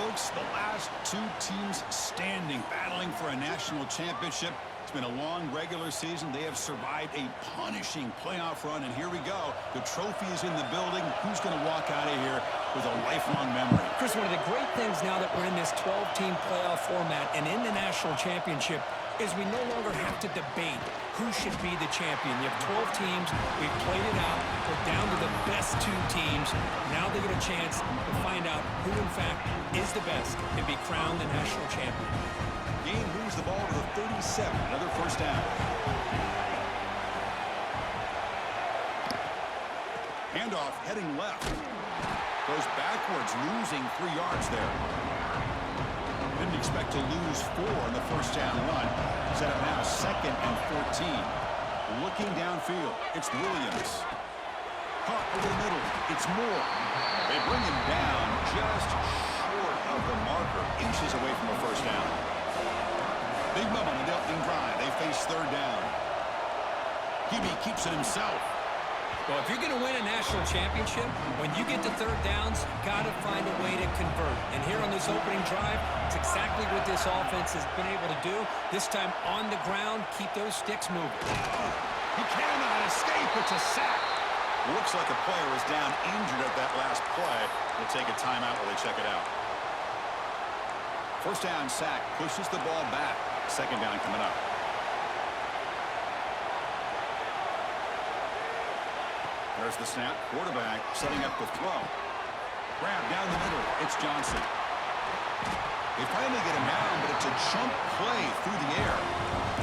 folks, the last two teams standing, battling for a national championship. It's been a long regular season. They have survived a punishing playoff run, and here we go. The trophy is in the building. Who's going to walk out of here with a lifelong memory? Chris, one of the great things now that we're in this 12-team playoff format and in the national championship is we no longer have to debate who should be the champion. You have 12 teams. We've played it out. We're down to the best two teams. Now they get a chance to find out who, in fact, is the best and be crowned the national champion. Gain moves the ball to the 37. Another first down. Handoff heading left. Goes backwards, losing 3 yards there. Didn't expect to lose 4 on the first down run. Set up now 2nd and 14. Looking downfield, it's Williams. Caught over the middle, it's Moore. They bring him down just short of the marker, inches away from a first down. Big moment on the opening drive. They face 3rd down. Hebe keeps it himself. Well, if you're going to win a national championship, when you get to 3rd downs, you've got to find a way to convert. And here on this opening drive, it's exactly what this offense has been able to do. This time on the ground, keep those sticks moving. He cannot escape. It's a sack. Looks like a player was down injured at that last play. We'll take a timeout while they check it out. First down sack pushes the ball back. 2nd down coming up. There's the snap. Quarterback setting up the throw. Grab down the middle. It's Johnson. They finally get him down, but it's a jump play through the air.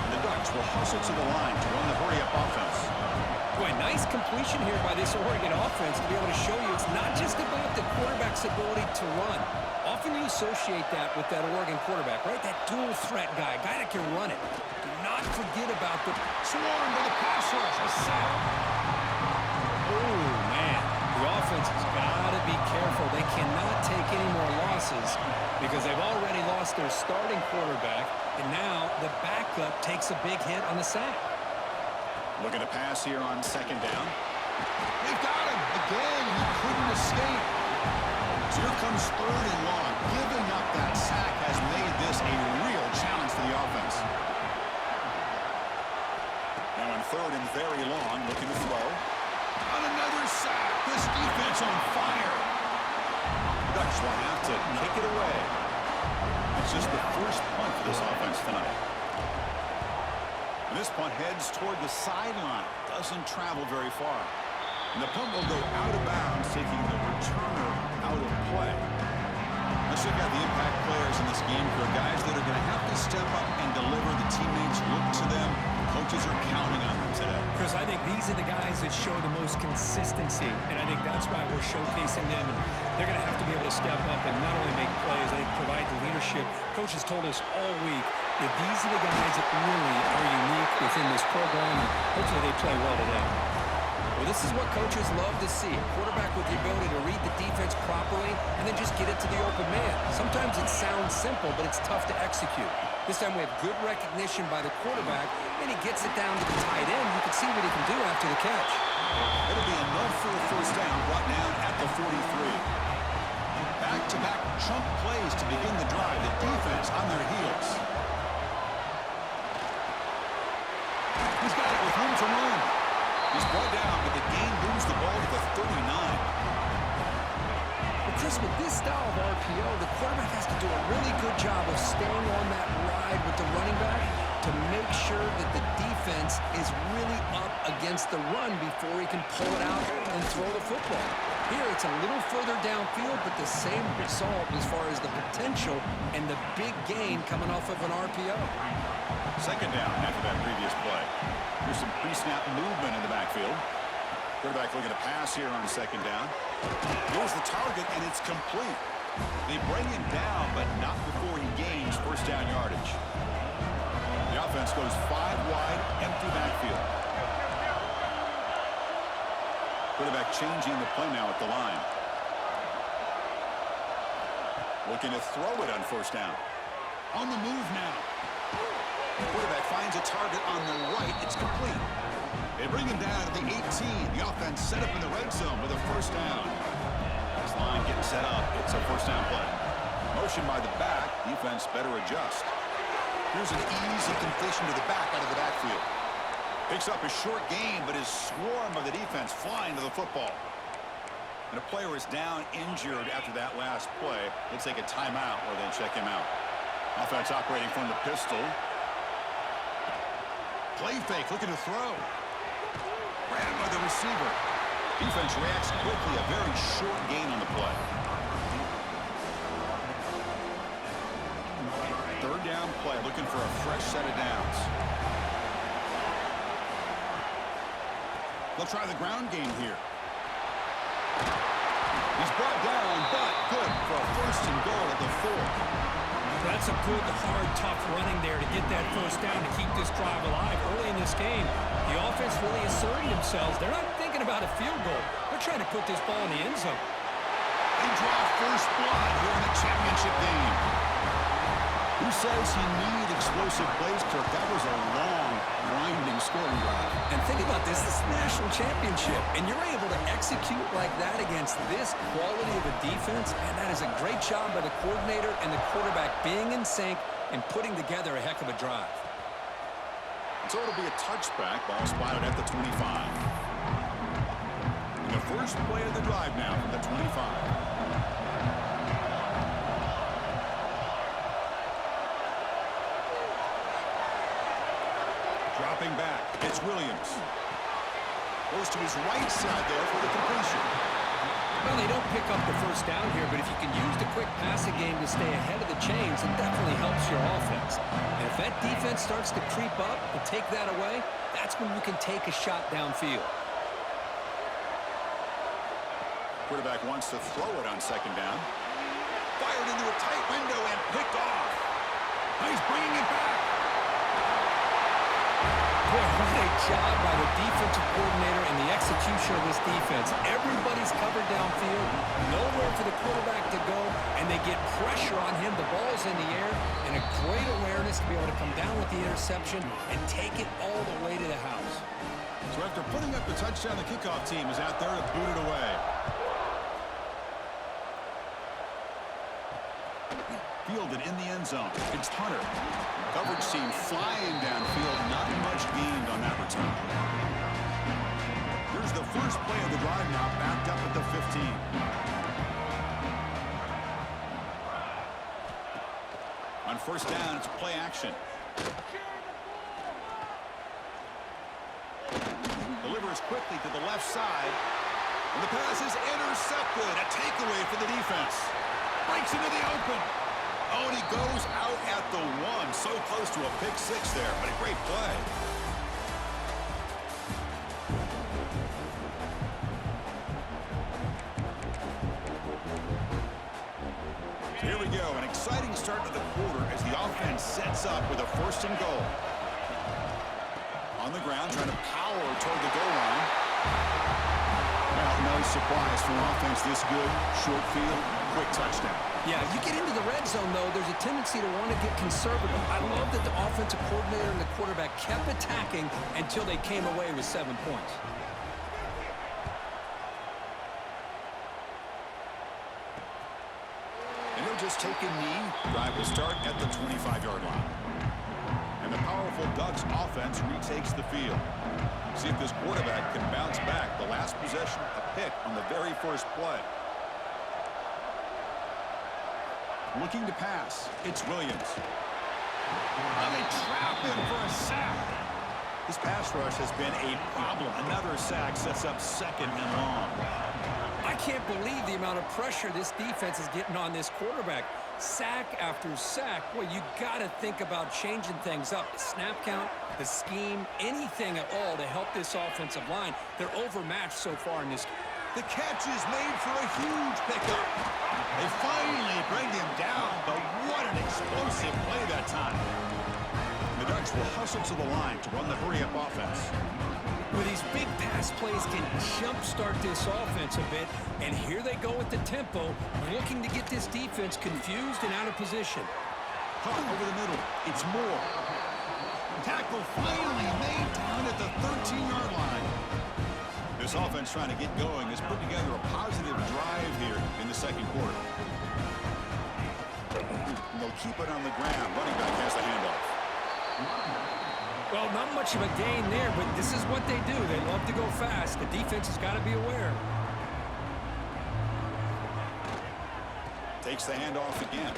And the Ducks will hustle to the line to run the hurry-up offense. Boy, nice completion here by this Oregon offense to be able to show you it's not just about the quarterback's ability to run. Often you associate that with that Oregon quarterback, right? That dual threat guy that can run it. Do not forget about the swarm by the pass rush. A sack. Oh, man. The offense has got to be careful. They cannot take any more losses because they've already lost their starting quarterback, and now the backup takes a big hit on the sack. Looking to pass here on 2nd down. They've got him. Again, he couldn't escape. So here comes 3rd and long. Giving up that sack has made this a real challenge for the offense. Now on 3rd and very long, looking to throw. On another sack. This defense on fire. The Ducks will have to kick it away. It's just the first punt for this offense tonight. And this punt heads toward the sideline. Doesn't travel very far. And the punt will go out of bounds, taking the returner out of play. Let's check out the impact players in this game here. Guys that are going to have to step up and deliver. The teammates look to them. Coaches are counting on them today. Chris, I think these are the guys that show the most consistency, and I think that's why we're showcasing them. And they're going to have to be able to step up and not only make plays, I think provide the leadership. Coaches told us all week that these are the guys that really are unique within this program, and hopefully they play well today. Well, this is what coaches love to see. A quarterback with the ability to read the defense properly and then just get it to the open man. Sometimes it sounds simple, but it's tough to execute. This time we have good recognition by the quarterback, and he gets it down to the tight end. You can see what he can do after the catch. It'll be enough for a first down, brought down at the 43. Back-to-back chunk plays to begin the drive. The defense on their heels. He's got it with room to run. He's brought down, but the gain moves the ball to the 39. Well, Chris, with this style of RPO, the quarterback has to do a really good job of staying on that ride with the running back to make sure that the defense is really up against the run before he can pull it out and throw the football. Here, it's a little further downfield, but the same result as far as the potential and the big gain coming off of an RPO. 2nd down after that previous play. There's some pre-snap movement in the backfield. Quarterback looking to pass here on 2nd down. Here's the target, and it's complete. They bring him down, but not before he gains first down yardage. The offense goes 5 wide, empty backfield. Quarterback changing the play now at the line. Looking to throw it on first down. On the move now. Quarterback finds a target on the right. It's complete. They bring him down at the 18. The offense set up in the red zone with a first down. This line getting set up. It's a first down play. Motion Motion by the back. Defense better adjust. Here's an easy completion to the back out of the backfield. Picks up a short gain, but his swarm of the defense flying to the football. And a player is down injured after that last play. They'll take a timeout or they check him out. Offense operating from the pistol. Play fake, looking to throw. Grabbed by the receiver. Defense reacts quickly. A very short gain on the play. Third down play, looking for a fresh set of downs. They'll try the ground game here. He's brought down, but good for a first and goal at the 4. That's a good, hard, tough running there to get that first down to keep this drive alive. Early in this game, the offense really asserting themselves. They're not thinking about a field goal. They're trying to put this ball in the end zone. They draw first blood here in the championship game. Who says you need explosive plays, Kirk? That was a long, grinding scoring drive. And think about this. This is a national championship, and you're able to execute like that against this quality of a defense, and that is a great job by the coordinator and the quarterback being in sync and putting together a heck of a drive. So it'll be a touchback. Ball spotted at the 25. And the first play of the drive now from the 25. Dropping back, it's Williams. Goes to his right side there for the completion. Well, they don't pick up the first down here, but if you can use the quick passing game to stay ahead of the chains, it definitely helps your offense. And if that defense starts to creep up and take that away, that's when you can take a shot downfield. Quarterback wants to throw it on second down. Fired into a tight window and picked off. Now he's bringing it back. Boy, what a job by the defensive coordinator and the execution of this defense. Everybody's covered downfield, nowhere for the quarterback to go, and they get pressure on him. The ball's in the air, and a great awareness to be able to come down with the interception and take it all the way to the house. So after putting up the touchdown, the kickoff team is out there to boot it away. Fielded in the end zone. It's Hunter. Coverage team flying downfield. Not much gained on that return. Here's the first play of the drive now, backed up at the 15. On first down, it's play action. Delivers quickly to the left side. And the pass is intercepted. A takeaway for the defense. Breaks into the open. Oh, and he goes out at the 1. So close to a pick six there, but a great play. So here we go. An exciting start to the quarter as the offense sets up with a first and goal. On the ground, trying to power toward the goal line. Well, no surprise for an offense this good. Short field, quick touchdown. Yeah, you get into the red zone, though, there's a tendency to want to get conservative. I love that the offensive coordinator and the quarterback kept attacking until they came away with 7 points. And he'll just take a knee. Drive will start at the 25-yard line. And the powerful Ducks offense retakes the field. See if this quarterback can bounce back. The last possession, a pick on the very first play. Looking to pass. It's Williams. And they trap him for a sack. This pass rush has been a problem. Another sack sets up second and long. I can't believe the amount of pressure this defense is getting on this quarterback. Sack after sack. Boy, you got to think about changing things up. The snap count, the scheme, anything at all to help this offensive line. They're overmatched so far in this. The catch is made for a huge pickup. They finally bring him down, but what an explosive play that time. The Ducks will hustle to the line to run the hurry-up offense. Where these big pass plays can jumpstart this offense a bit, and here they go with the tempo, looking to get this defense confused and out of position. Caught over the middle. It's Moore. Tackle finally made down at the 13-yard line. This offense trying to get going has put together a positive drive here in the second quarter. keep it on the ground. Running back has the handoff. Well, not much of a gain there, but this is what they do. They love to go fast. The defense has got to be aware. Takes the handoff again.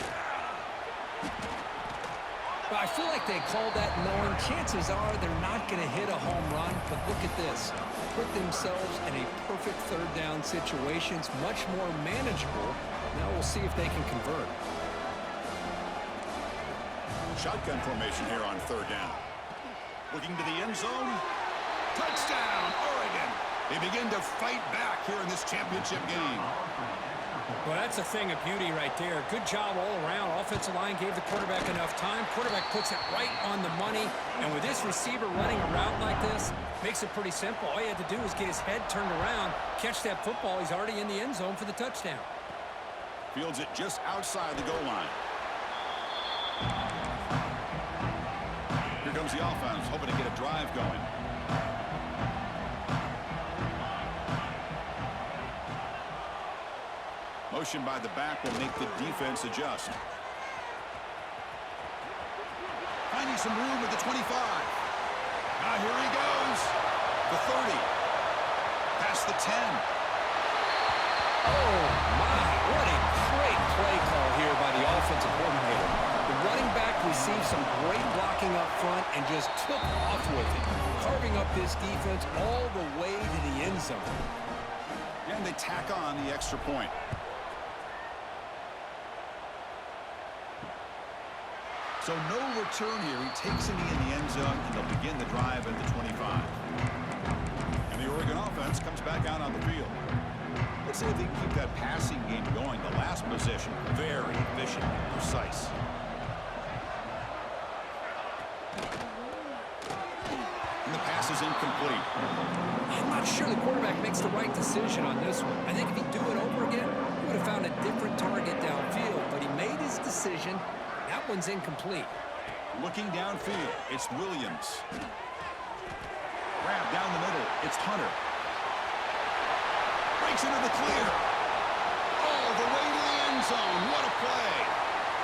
Well, I feel like they called that knowing chances are they're not going to hit a home run, but look at this. Put themselves in a perfect third down situation. It's much more manageable. Now we'll see if they can convert. Shotgun formation here on third down. Looking to the end zone. Touchdown, Oregon. They begin to fight back here in this championship game. Well, that's a thing of beauty right there. Good job all around. Offensive line gave the quarterback enough time. Quarterback puts it right on the money. And with this receiver running a route like this, makes it pretty simple. All you had to do was get his head turned around, catch that football. He's already in the end zone for the touchdown. Fields it just outside the goal line. Here comes the offense, hoping to get a drive going. Motion by the back will make the defense adjust. Finding some room at the 25. Now here he goes. The 30. Past the 10. Oh, my. What a great play call here by the offensive coordinator. The running back received some great blocking up front and just took off with it, carving up this defense all the way to the end zone. And they tack on the extra point. So no return here. He takes it in the end zone, and they'll begin the drive at the 25. And the Oregon offense comes back out on the field. Let's say if they can keep that passing game going. The last possession, very efficient and precise. And the pass is incomplete. I'm not sure the quarterback makes the right decision on this one. I think if he'd do it over again, he would have found a different target downfield, but he made his decision. That one's incomplete. Looking downfield, it's Williams. Grab down the middle, it's Hunter. Breaks into the clear. All the way to the end zone. What a play.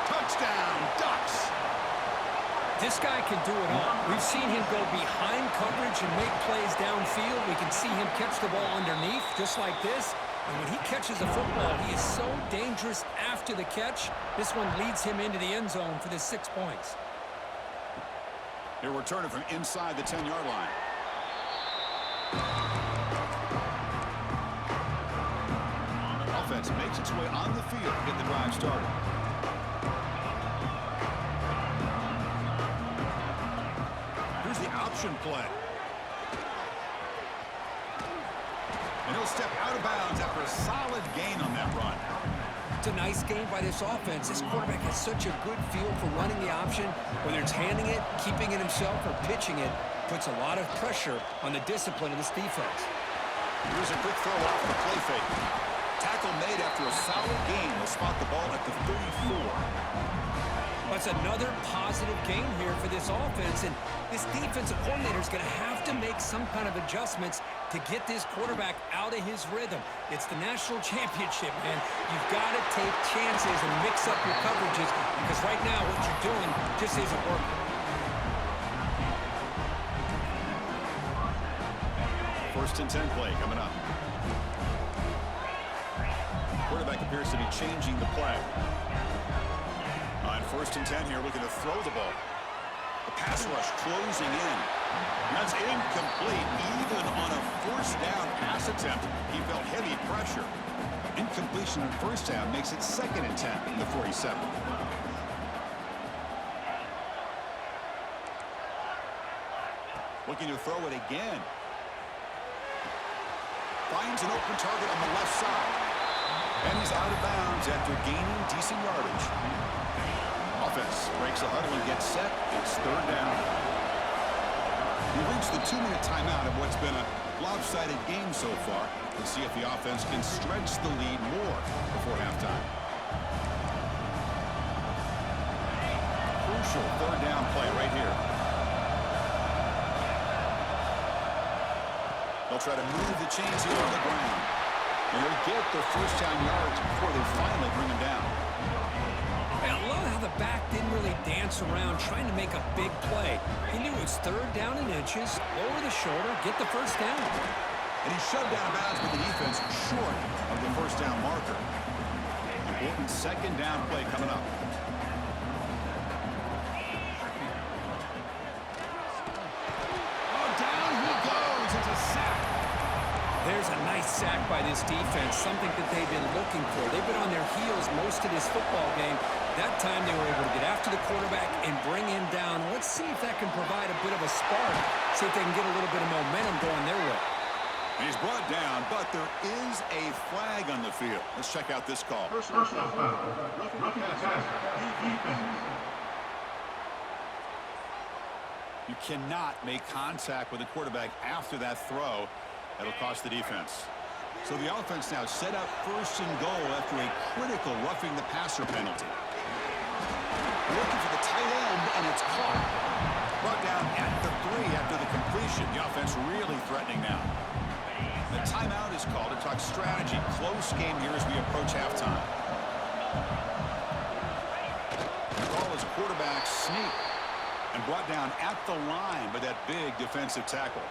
Touchdown, Ducks. This guy can do it all. We've seen him go behind coverage and make plays downfield. We can see him catch the ball underneath, just like this. And when he catches a football, he is so dangerous after the catch. This one leads him into the end zone for the 6 points. He'll return it from inside the 10-yard line. Offense makes its way on the field to get the drive started. Here's the option play. And he'll step out of bounds after a solid gain on that run. It's a nice game by this offense. This quarterback has such a good feel for running the option. Whether it's handing it, keeping it himself, or pitching it, puts a lot of pressure on the discipline of this defense. Here's a quick throw off the play fake. Tackle made after a solid gain. They'll spot the ball at the 34. That's another positive game here for this offense, and this defensive coordinator is going to have to make some kind of adjustments to get this quarterback out of his rhythm. It's the national championship, man. You've got to take chances and mix up your coverages, because right now what you're doing just isn't working. First and 10 play coming up. Quarterback appears to be changing the play. On first and 10 here, looking to throw the ball. The pass rush closing in. That's incomplete. Even on a first down pass attempt, he felt heavy pressure. Incompletion on first down makes it second and 10 in the 47. Looking to throw it again. Finds an open target on the left side. And he's out of bounds after gaining decent yardage. Offense breaks a huddle and gets set. It's third down. We've reached the 2-minute timeout of what's been a lopsided game so far. Let's see if the offense can stretch the lead more before halftime. Crucial third down play right here. They'll try to move the chains here on the ground. And they'll get their first down yards before they finally bring him down. I love how the back looks around trying to make a big play. He knew it's third down and inches, lower the shoulder, get the first down. And he shoved out of bounds with the defense short of the first down marker. Important second down play coming up. Oh, down he goes. It's a sack. There's a nice sack by this defense, something that they've been looking for. They've been on their heels most of this football game. That time they were able to get after the quarterback and bring him down. Let's see if that can provide a bit of a spark, see if they can get a little bit of momentum going their way. He's brought down, but there is a flag on the field. Let's check out this call. You cannot make contact with the quarterback after that throw. That'll cost the defense. So the offense now set up first and goal after a critical roughing the passer penalty. Looking for the tight end, and it's caught. Brought down at the 3 after the completion. The offense really threatening now. The timeout is called to talk strategy. Close game here as we approach halftime. The call is quarterback sneak and brought down at the line by that big defensive tackle.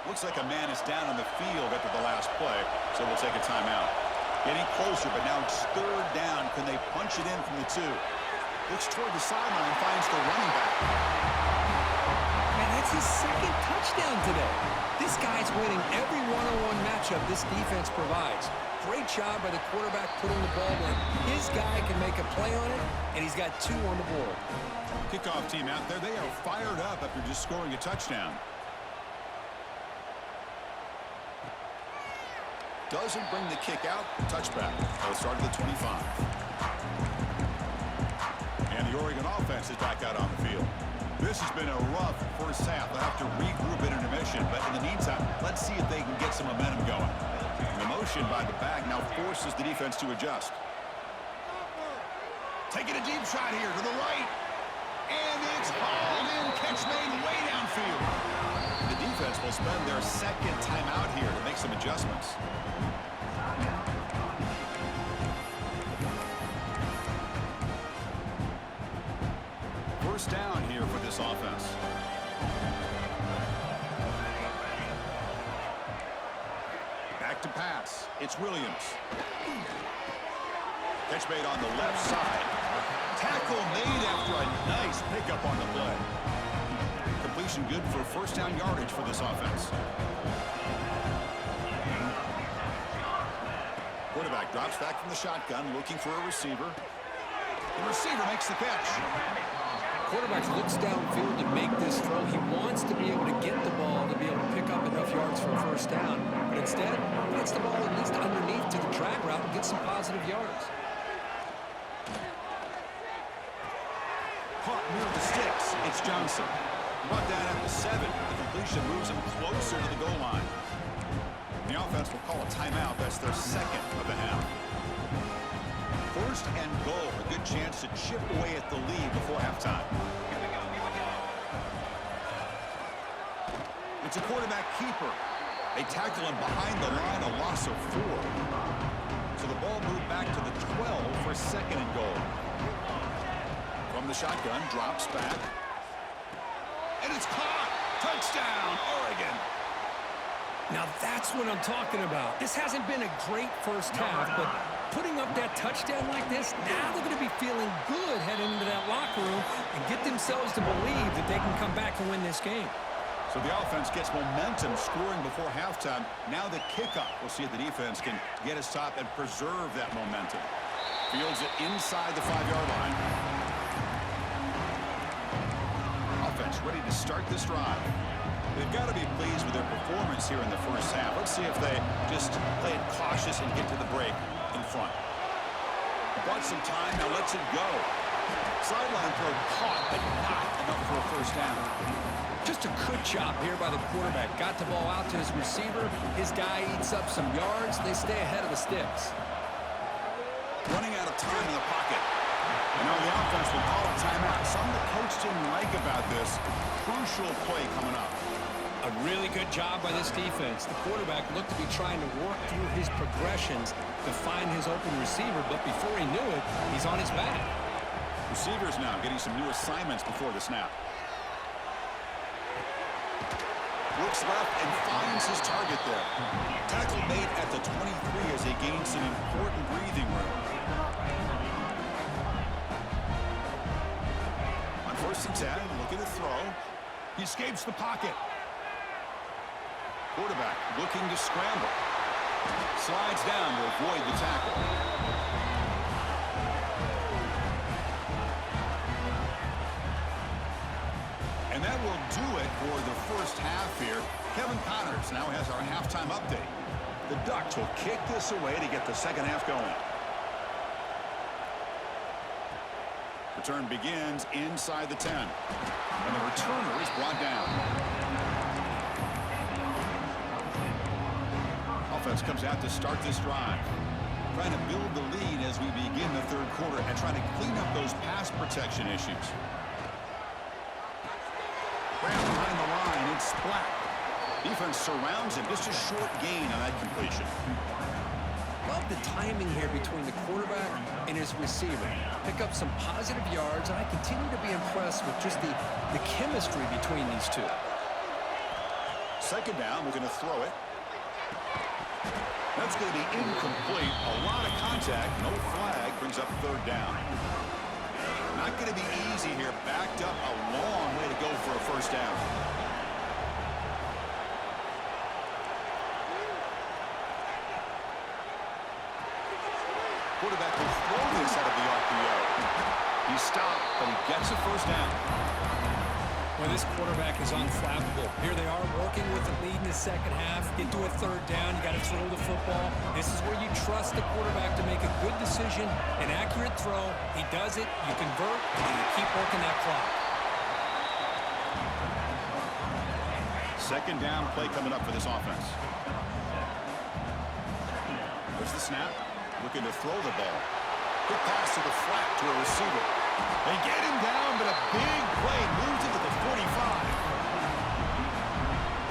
Looks like a man is down on the field after the last play, so we'll take a timeout. Getting closer, but now it's third down. Can they punch it in from the 2? Looks toward the sideline, finds the running back. Man, that's his second touchdown today. This guy's winning every one-on-one matchup this defense provides. Great job by the quarterback putting the ball in. His guy can make a play on it, and he's got 2 on the board. Kickoff team out there. They are fired up after just scoring a touchdown. Doesn't bring the kick out. Touchback. They'll start at the 25. And the Oregon offense is back out on the field. This has been a rough first half. They'll have to regroup at intermission. But in the meantime, let's see if they can get some momentum going. The motion by the back now forces the defense to adjust. Taking a deep shot here to the right. And it's hauled in. Catch made way downfield. The defense will spend their second timeout here to make some adjustments. First down here for this offense. Back to pass. It's Williams. Catch made on the left side. Tackle made after a nice pickup on the play. Completion good for first down yardage for this offense. Quarterback drops back from the shotgun, looking for a receiver. The receiver makes the catch. Quarterback looks downfield to make this throw. He wants to be able to get the ball to be able to pick up enough yards for a first down. But instead, he gets the ball at least underneath to the drag route and gets some positive yards. Caught near the sticks. It's Johnson. Brought down at the 7. The completion moves him closer to the goal line. The offense will call a timeout. That's their second of the half. First and goal. A good chance to chip away at the lead before halftime. It's a quarterback keeper. They tackle him behind the line, a loss of 4. So the ball moved back to the 12 for second and goal. From the shotgun, drops back. And it's caught. Touchdown, Oregon. Now that's what I'm talking about. This hasn't been a great first half, but putting up that touchdown like this, now they're going to be feeling good heading into that locker room and get themselves to believe that they can come back and win this game. So the offense gets momentum scoring before halftime. Now the kickoff. We'll see if the defense can get a stop and preserve that momentum. Fields it inside the 5-yard line. Offense ready to start this drive. They've got to be pleased with their performance here in the first half. Let's see if they just play it cautious and get to the break in front. Bought some time, now lets it go. Sideline throw caught, but not enough for a first down. Just a good job here by the quarterback. Got the ball out to his receiver. His guy eats up some yards. They stay ahead of the sticks. Running out of time in the pocket. And now the offense will call a timeout. Something the coach didn't like about this. Crucial play coming up. A really good job by this defense. The quarterback looked to be trying to work through his progressions to find his open receiver, but before he knew it, he's on his back. Receivers now getting some new assignments before the snap. Looks left and finds his target there. Tackle made at the 23 as he gains some important breathing room. On 1st and 10, looking to throw. He escapes the pocket. Quarterback looking to scramble. Slides down to avoid the tackle. And that will do it for the first half here. Kevin Connors now has our halftime update. The Ducks will kick this away to get the second half going. Return begins inside the 10. And the returner is brought down. Offense comes out to start this drive. Trying to build the lead as we begin the third quarter and trying to clean up those pass protection issues. Graham behind the line, it's Black. Defense surrounds him, just a short gain on that completion. Love the timing here between the quarterback and his receiver. Pick up some positive yards, and I continue to be impressed with just the chemistry between these two. Second down, we're going to throw it. That's going to be incomplete. A lot of contact, no flag, brings up third down. Not going to be easy here. Backed up a long way to go for a first down. Quarterback will throw this out of the RPO. He's stopped, but he gets a first down. Well, this quarterback is unflappable. Here they are working with the lead in the second half. Get to a third down. You got to throw the football. This is where you trust the quarterback to make a good decision, an accurate throw. He does it, you convert, and you keep working that clock. Second down play coming up for this offense. There's the snap. Looking to throw the ball. Quick pass to the flat to a receiver. They get him down, but a big play moves into the 45.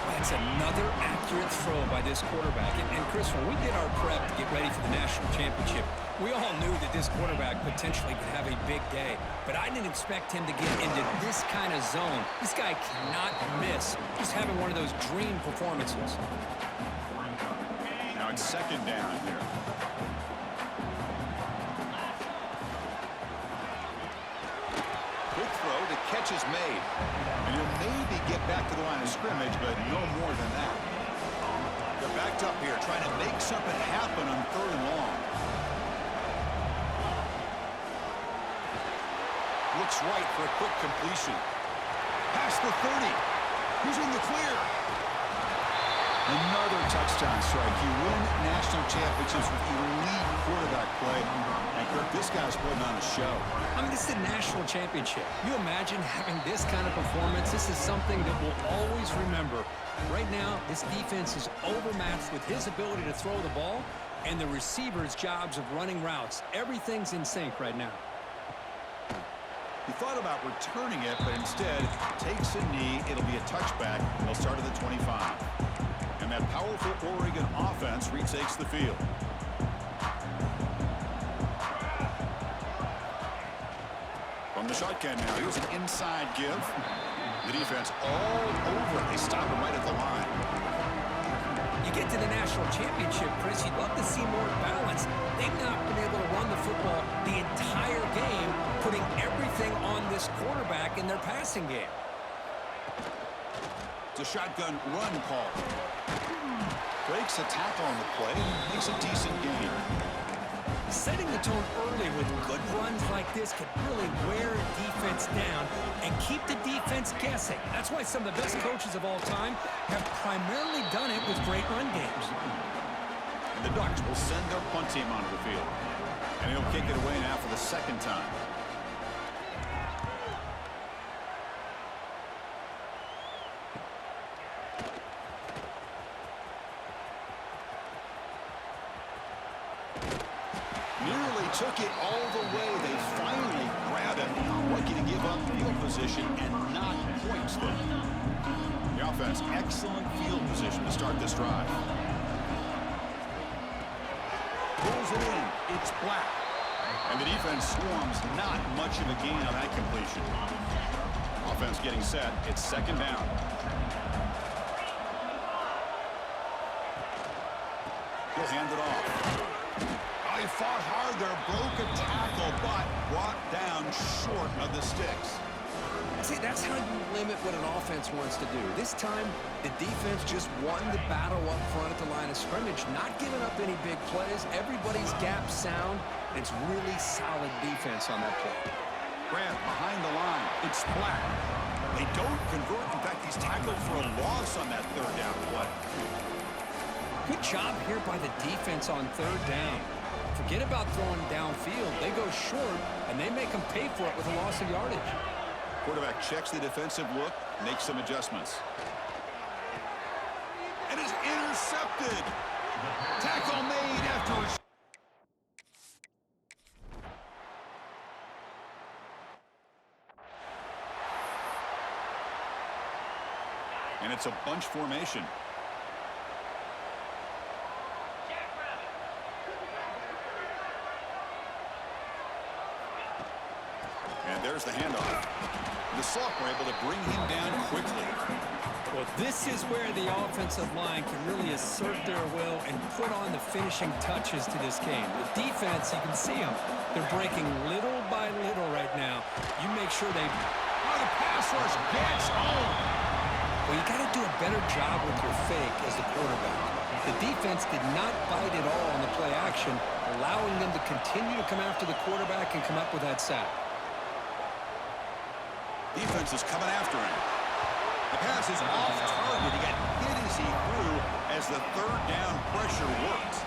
That's another accurate throw by this quarterback. And Chris, when we did our prep to get ready for the national championship, we all knew that this quarterback potentially could have a big day. But I didn't expect him to get into this kind of zone. This guy cannot miss. Just having one of those dream performances. Now it's second down here. Quick throw, the catch is made. And he'll maybe get back to the line of scrimmage, but no more than that. They're backed up here, trying to make something happen on third and long. Looks right for a quick completion. Past the 30. Who's in the clear? Another touchdown strike. You win national championships with elite quarterback play. And Kirk, this guy's putting on a show. I mean, this is a national championship. You imagine having this kind of performance? This is something that we'll always remember. Right now, this defense is overmatched with his ability to throw the ball and the receiver's jobs of running routes. Everything's in sync right now. He thought about returning it, but instead takes a knee. It'll be a touchback. They'll start at the 25. And that powerful Oregon offense retakes the field. From the shotgun now, here's an inside give. The defense all over. They stop him right at the line. You get to the national championship, Chris, you'd love to see more balance. They've not been able to run the football the entire game, putting everything on this quarterback in their passing game. It's a shotgun run call. Breaks a tackle on the play, makes a decent gain. Setting the tone early with good runs like this can really wear a defense down and keep the defense guessing. That's why some of the best coaches of all time have primarily done it with great run games. And the Ducks will send their punt team onto the field. And he'll kick it away now for the second time. Nearly took it all the way. They finally grab it. Lucky to give up field position and not points there. The offense, excellent field position to start this drive. Pulls it in. It's Black. And the defense swarms, not much of a gain on that completion. Offense getting set. It's second down. He'll hand it off. Oh, he fought hard there, broke a tackle, but brought down short of the sticks. See, that's how you limit what an offense wants to do. This time, the defense just won the battle up front at the line of scrimmage, not giving up any big plays. Everybody's gap sound. It's really solid defense on that play. Grant behind the line. It's flat. They don't convert. In fact, he's tackled for a loss on that third down play. Good job here by the defense on third down. Forget about throwing downfield. They go short, and they make them pay for it with a loss of yardage. Quarterback checks the defensive look, makes some adjustments. And is intercepted. Tackle made after a... And it's a bunch formation. And there's the handoff. The Sock were able to bring him down quickly. Well, this is where the offensive line can really assert their will and put on the finishing touches to this game. The defense, you can see them. They're breaking little by little right now. You make sure they... Oh, the pass rush gets home. Well, you got to do a better job with your fake as the quarterback. The defense did not bite at all on the play action, allowing them to continue to come after the quarterback and come up with that sack. Defense is coming after him. The pass is off target. He got hit as he threw as the third down pressure worked.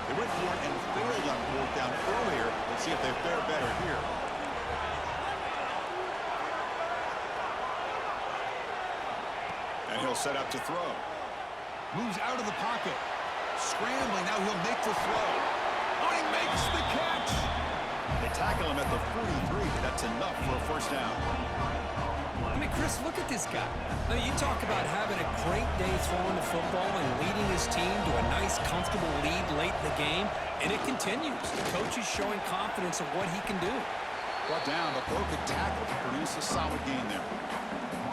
They went for it and failed on fourth down earlier. Let's see if they fare better here. And he'll set up to throw. Moves out of the pocket. Scrambling. Now he'll make the throw. Oh, he makes the catch. They tackle him at the 43, but that's enough for a first down. I mean, Chris, look at this guy. I mean, you talk about having a great day throwing the football and leading his team to a nice, comfortable lead late in the game, and it continues. The coach is showing confidence of what he can do. Brought down, but broke a tackle to produce a solid gain there.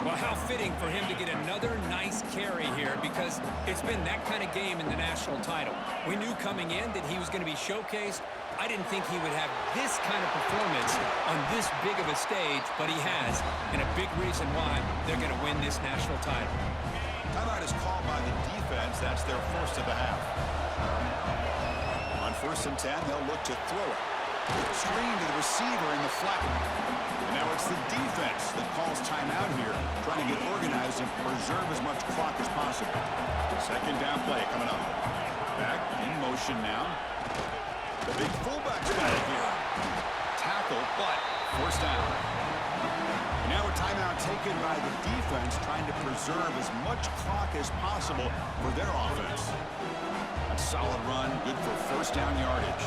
Well, how fitting for him to get another nice carry here, because it's been that kind of game in the national title. We knew coming in that he was going to be showcased. I didn't think he would have this kind of performance on this big of a stage, but he has, and a big reason why they're going to win this national title. Timeout is called by the defense. That's their first of the half. On 1st and 10, they'll look to throw it. Screen to the receiver in the flat. And now it's the defense that calls timeout here, trying to get organized and preserve as much clock as possible. Second down play coming up. Back in motion now. The big fullback's got it here. Tackle, but first down. And now a timeout taken by the defense, trying to preserve as much clock as possible for their offense. A solid run, good for first down yardage.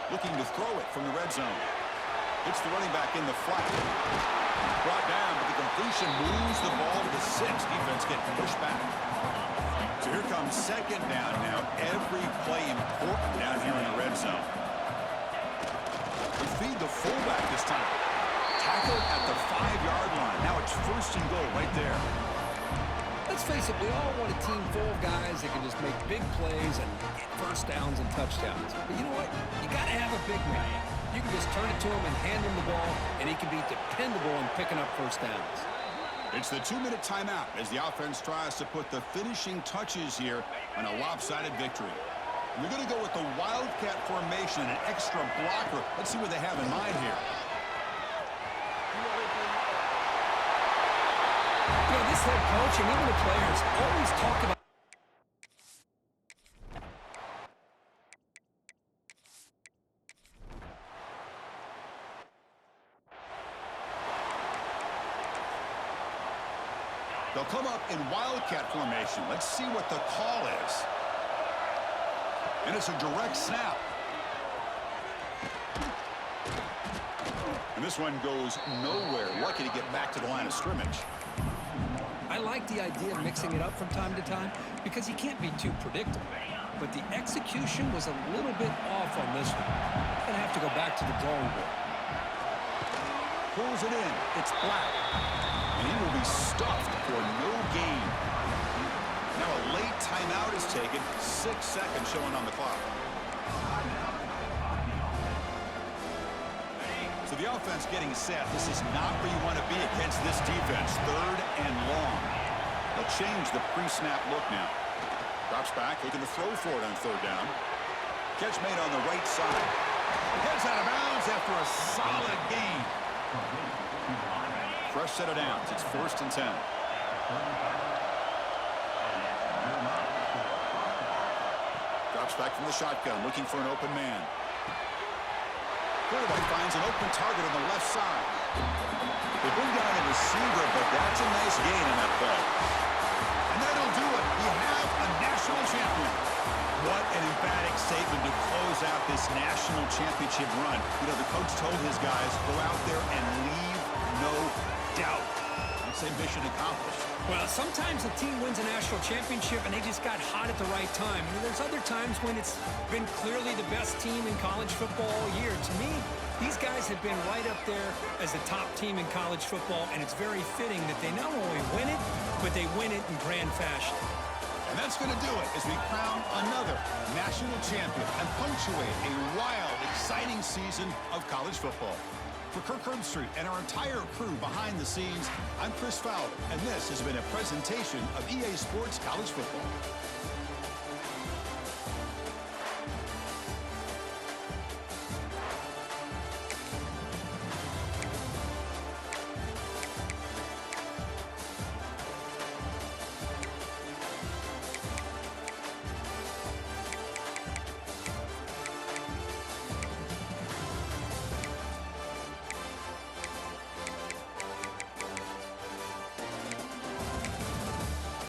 Looking to throw it from the red zone. It's the running back in the flat. Brought down, but the completion moves the ball to the 6. Defense getting pushed back. So here comes second down now. Every play important down here in the red zone. They feed the fullback this time. Tackled at the 5-yard line. Now it's 1st and goal right there. Let's face it, we all want a team full of guys that can just make big plays and get first downs and touchdowns. But you know what? You got to have a big man. You can just turn it to him and hand him the ball, and he can be dependable in picking up first downs. It's the 2-minute timeout as the offense tries to put the finishing touches here on a lopsided victory. We're going to go with the Wildcat formation, an extra blocker. Let's see what they have in mind here. You know, this head coach and even the players always talk about They'll come up in Wildcat formation. Let's see what the call is. And it's a direct snap. And this one goes nowhere. Lucky to get back to the line of scrimmage. I like the idea of mixing it up from time to time because you can't be too predictable. but the execution was a little bit off on this one. Gonna have to go back to the drawing board. Pulls it in. It's Black. And he will be stuffed for no gain. Now a late timeout is taken. 6 seconds showing on the clock. So the offense getting set. This is not where you want to be against this defense. 3rd and long. They'll change the pre-snap look now. Drops back, looking to throw for it on 3rd down. Catch made on the right side. Heads out of bounds after a solid gain. Fresh set of downs. It's 1st and 10. Drops back from the shotgun, looking for an open man. Quarterback finds an open target on the left side. They bring down a receiver, but that's a nice gain on that play. And that'll do it. We have a national champion. What an emphatic statement to close out this national championship run. You know, the coach told his guys, go out there and leave no doubt. I'd say mission accomplished. Well, sometimes a team wins a national championship and they just got hot at the right time. And there's other times when it's been clearly the best team in college football all year. To me, these guys have been right up there as the top team in college football, and it's very fitting that they not only win it, but they win it in grand fashion. And that's going to do it as we crown another national champion and punctuate a wild, exciting season of college football. For Kirk Herbstreit and our entire crew behind the scenes, I'm Chris Fowler, and this has been a presentation of EA Sports College Football.